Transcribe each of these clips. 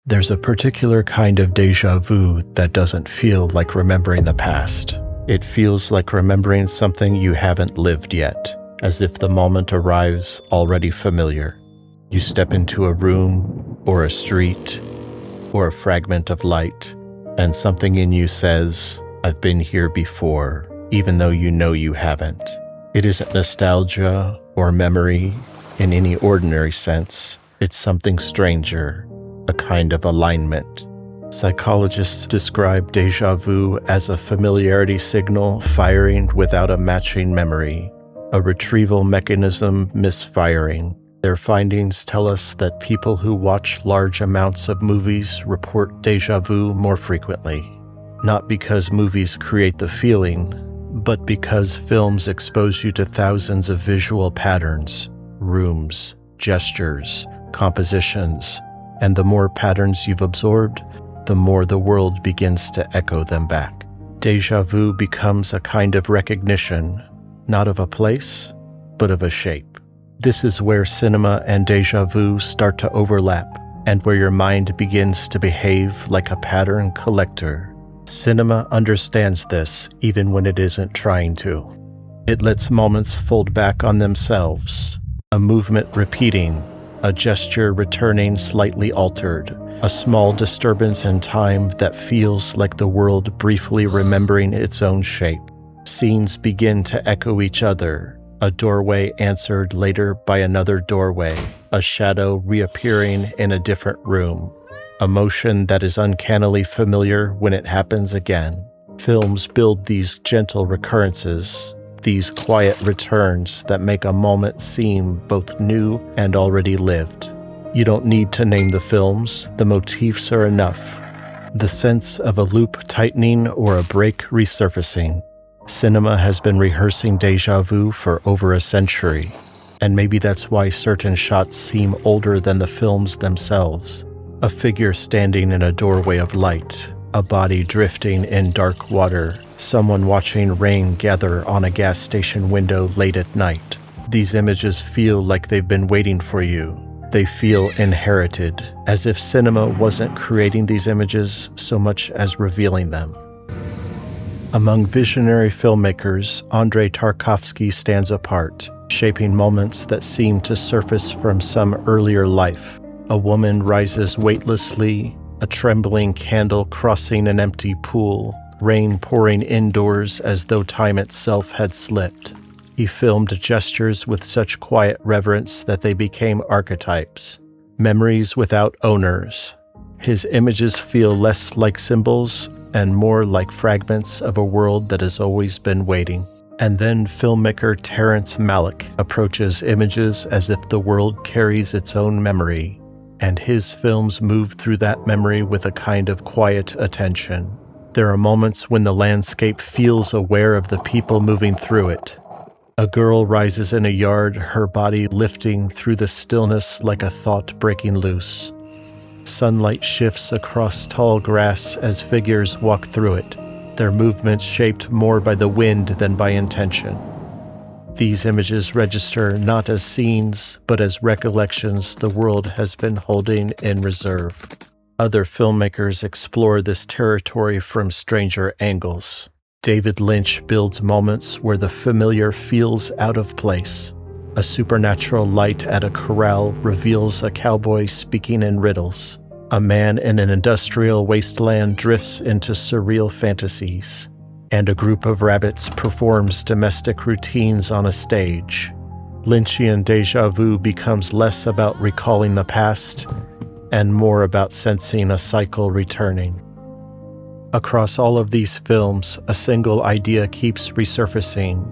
There's a particular kind of déjà vu that doesn't feel like remembering the past. It feels like remembering something you haven't lived yet, as if the moment arrives already familiar. You step into a room, or a street, or a fragment of light, and something in you says, "I've been here before," even though you know you haven't. It isn't nostalgia or memory in any ordinary sense. It's something stranger, a kind of alignment. Psychologists describe déjà vu as a familiarity signal firing without a matching memory, a retrieval mechanism misfiring. Their findings tell us that people who watch large amounts of movies report déjà vu more frequently, not because movies create the feeling, but because films expose you to thousands of visual patterns, rooms, gestures, compositions, and the more patterns you've absorbed, the more the world begins to echo them back. Déjà vu becomes a kind of recognition, not of a place, but of a shape. This is where cinema and déjà vu start to overlap, and where your mind begins to behave like a pattern collector. Cinema understands this even when it isn't trying to. It lets moments fold back on themselves, a movement repeating, a gesture returning slightly altered, a small disturbance in time that feels like the world briefly remembering its own shape. Scenes begin to echo each other, a doorway answered later by another doorway, a shadow reappearing in a different room, a motion that is uncannily familiar when it happens again. Films build these gentle recurrences, these quiet returns that make a moment seem both new and already lived. You don't need to name the films, the motifs are enough. The sense of a loop tightening or a break resurfacing. Cinema has been rehearsing déjà vu for over a century, and maybe that's why certain shots seem older than the films themselves. A figure standing in a doorway of light, a body drifting in dark water, someone watching rain gather on a gas station window late at night. These images feel like they've been waiting for you. They feel inherited, as if cinema wasn't creating these images so much as revealing them. Among visionary filmmakers, Andrei Tarkovsky stands apart, shaping moments that seem to surface from some earlier life. A woman rises weightlessly, a trembling candle crossing an empty pool, rain pouring indoors as though time itself had slipped. He filmed gestures with such quiet reverence that they became archetypes, memories without owners. His images feel less like symbols and more like fragments of a world that has always been waiting. And then filmmaker Terrence Malick approaches images as if the world carries its own memory, and his films move through that memory with a kind of quiet attention. There are moments when the landscape feels aware of the people moving through it. A girl rises in a yard, her body lifting through the stillness like a thought breaking loose. Sunlight shifts across tall grass as figures walk through it, their movements shaped more by the wind than by intention. These images register not as scenes, but as recollections the world has been holding in reserve. Other filmmakers explore this territory from stranger angles. David Lynch builds moments where the familiar feels out of place. A supernatural light at a corral reveals a cowboy speaking in riddles. A man in an industrial wasteland drifts into surreal fantasies. And a group of rabbits performs domestic routines on a stage. Lynchian déjà vu becomes less about recalling the past and more about sensing a cycle returning. Across all of these films, a single idea keeps resurfacing.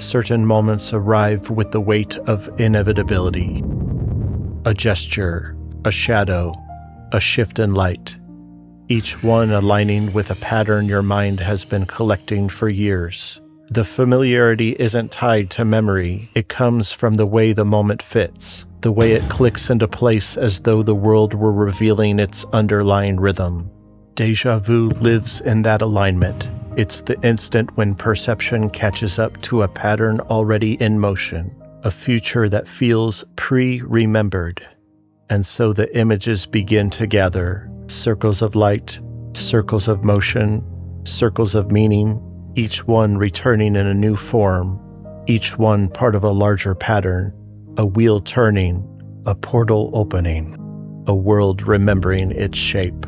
Certain moments arrive with the weight of inevitability. A gesture, a shadow, a shift in light. Each one aligning with a pattern your mind has been collecting for years. The familiarity isn't tied to memory, it comes from the way the moment fits, the way it clicks into place as though the world were revealing its underlying rhythm. Déjà vu lives in that alignment. It's the instant when perception catches up to a pattern already in motion, a future that feels pre-remembered. And so the images begin to gather, circles of light, circles of motion, circles of meaning, each one returning in a new form, each one part of a larger pattern, a wheel turning, a portal opening, a world remembering its shape.